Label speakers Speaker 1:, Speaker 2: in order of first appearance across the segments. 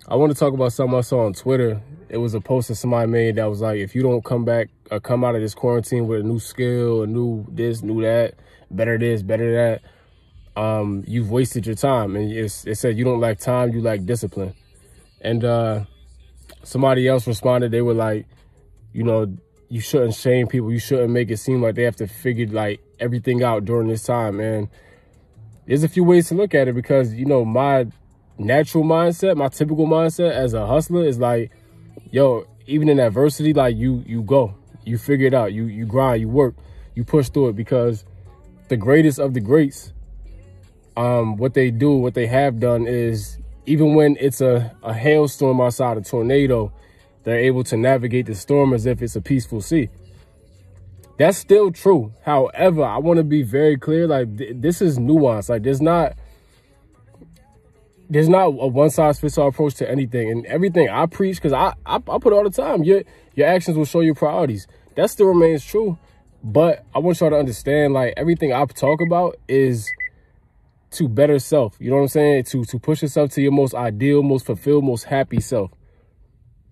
Speaker 1: I want to talk about something I saw on Twitter. It was a post that somebody made that was like, if you don't come back or come out of this quarantine with a new skill, a new this, new that, better this, better that, you've wasted your time. And it said you don't lack time, you lack discipline. And somebody else responded, they were like, you know, you shouldn't shame people. You shouldn't make it seem like they have to figure like everything out during this time. And there's a few ways to look at it, because, you know, my natural mindset, my typical mindset as a hustler is like, yo, even in adversity, like you go, you figure it out, you grind, you work, you push through it, because the greatest of the greats, what they do, what they have done is, even when it's a hailstorm outside, a tornado, they're able to navigate the storm as if it's a peaceful sea. That's still true. However, I want to be very clear, like this is nuance. Like there's not a one-size-fits-all approach to anything. And everything I preach, because I put it all the time, your actions will show your priorities. That still remains true. But I want y'all to understand, like, everything I talk about is to better self. You know what I'm saying? To push yourself to your most ideal, most fulfilled, most happy self.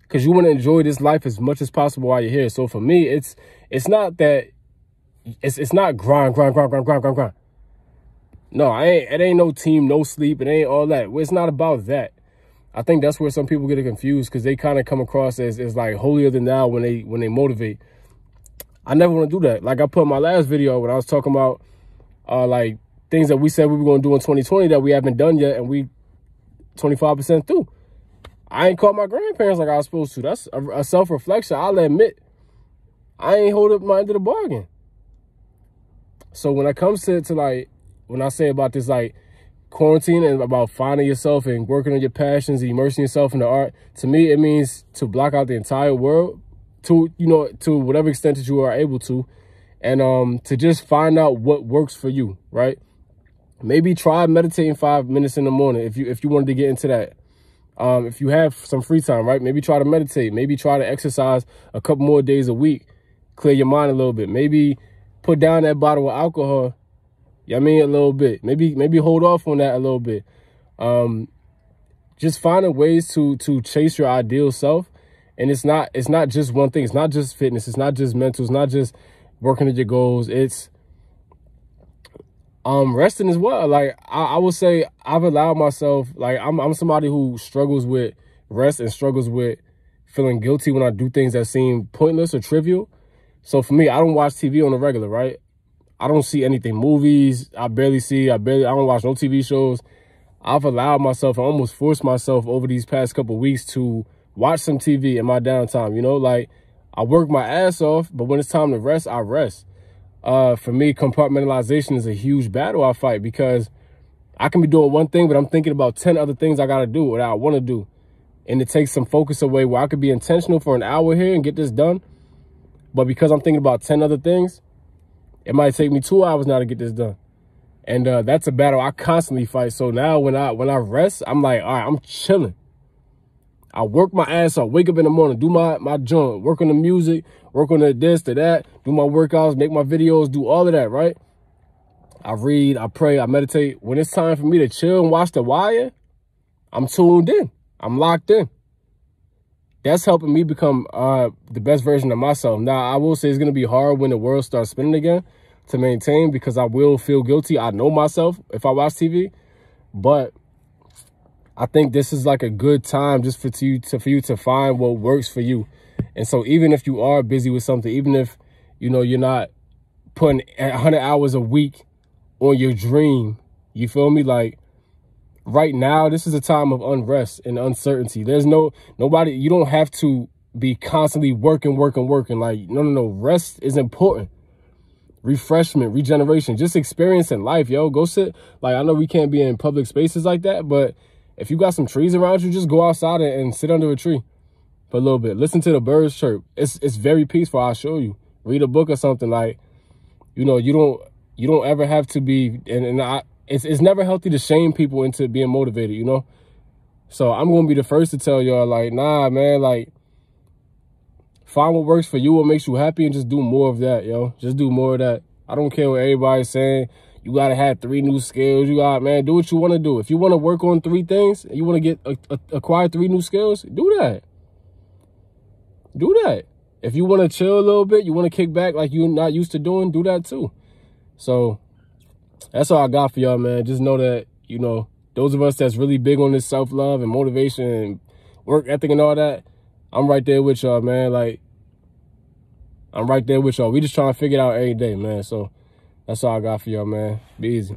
Speaker 1: Because you want to enjoy this life as much as possible while you're here. So for me, it's not that, it's not grind. No, it ain't no team, no sleep. It ain't all that. It's not about that. I think that's where some people get it confused, because they kind of come across as like holier than thou when they motivate. I never want to do that. Like I put in my last video when I was talking about like things that we said we were going to do in 2020 that we haven't done yet, and we 25% through. I ain't called my grandparents like I was supposed to. That's a self-reflection. I'll admit I ain't hold up my end of the bargain. So when it comes to like, when I say about this, like quarantine and about finding yourself and working on your passions and immersing yourself in the art, to me, it means to block out the entire world to, you know, to whatever extent that you are able to, and to just find out what works for you, right? Maybe try meditating 5 minutes in the morning if you wanted to get into that. If you have some free time, right? Maybe try to meditate. Maybe try to exercise a couple more days a week. Clear your mind a little bit. Maybe put down that bottle of alcohol. You know what I mean? A little bit. Maybe hold off on that a little bit. Just finding ways to chase your ideal self. And it's not just one thing. It's not just fitness. It's not just mental. It's not just working at your goals. It's resting as well. Like I would say I've allowed myself, like I'm somebody who struggles with rest and struggles with feeling guilty when I do things that seem pointless or trivial. So for me, I don't watch TV on the regular, right? I don't see anything, movies. I don't watch no TV shows. I've allowed myself, I almost forced myself over these past couple of weeks to watch some TV in my downtime. You know, like I work my ass off, but when it's time to rest, I rest. For me, compartmentalization is a huge battle I fight, because I can be doing one thing, but I'm thinking about 10 other things I got to do or that I want to do. And it takes some focus away where I could be intentional for an hour here and get this done. But because I'm thinking about 10 other things, it might take me 2 hours now to get this done. And that's a battle I constantly fight. So now when I rest, I'm like, all right, I'm chilling. I work my ass off, wake up in the morning, do my joint, work on the music, work on the this, to that, do my workouts, make my videos, do all of that, right? I read, I pray, I meditate. When it's time for me to chill and watch The Wire, I'm tuned in. I'm locked in. That's helping me become the best version of myself. Now, I will say it's going to be hard when the world starts spinning again to maintain, because I will feel guilty. I know myself if I watch TV, but I think this is like a good time just for you to find what works for you. And so even if you are busy with something, even if, you know, you're not putting 100 hours a week on your dream, you feel me? Like right now, this is a time of unrest and uncertainty. There's nobody, you don't have to be constantly working. Like, no. Rest is important. Refreshment, regeneration, just experiencing life, yo. Go sit. Like, I know we can't be in public spaces like that, but if you got some trees around you, just go outside and sit under a tree for a little bit. Listen to the birds chirp. It's very peaceful. I'll show you. Read a book or something. Like, you know, you don't ever have to be, it's never healthy to shame people into being motivated, you know? So I'm going to be the first to tell y'all, like, nah, man, like, find what works for you, what makes you happy, and just do more of that, yo. Just do more of that. I don't care what everybody's saying. you got to have 3 new skills. You got, man, do what you want to do. If you want to work on 3 things, you want to get acquire 3 new skills, do that. Do that. If you want to chill a little bit, you want to kick back like you're not used to doing, do that too. So that's all I got for y'all, man. Just know that, you know, those of us that's really big on this self-love and motivation and work ethic and all that, I'm right there with y'all, man. Like, I'm right there with y'all. We just trying to figure it out every day, man. So that's all I got for y'all, man. Be easy.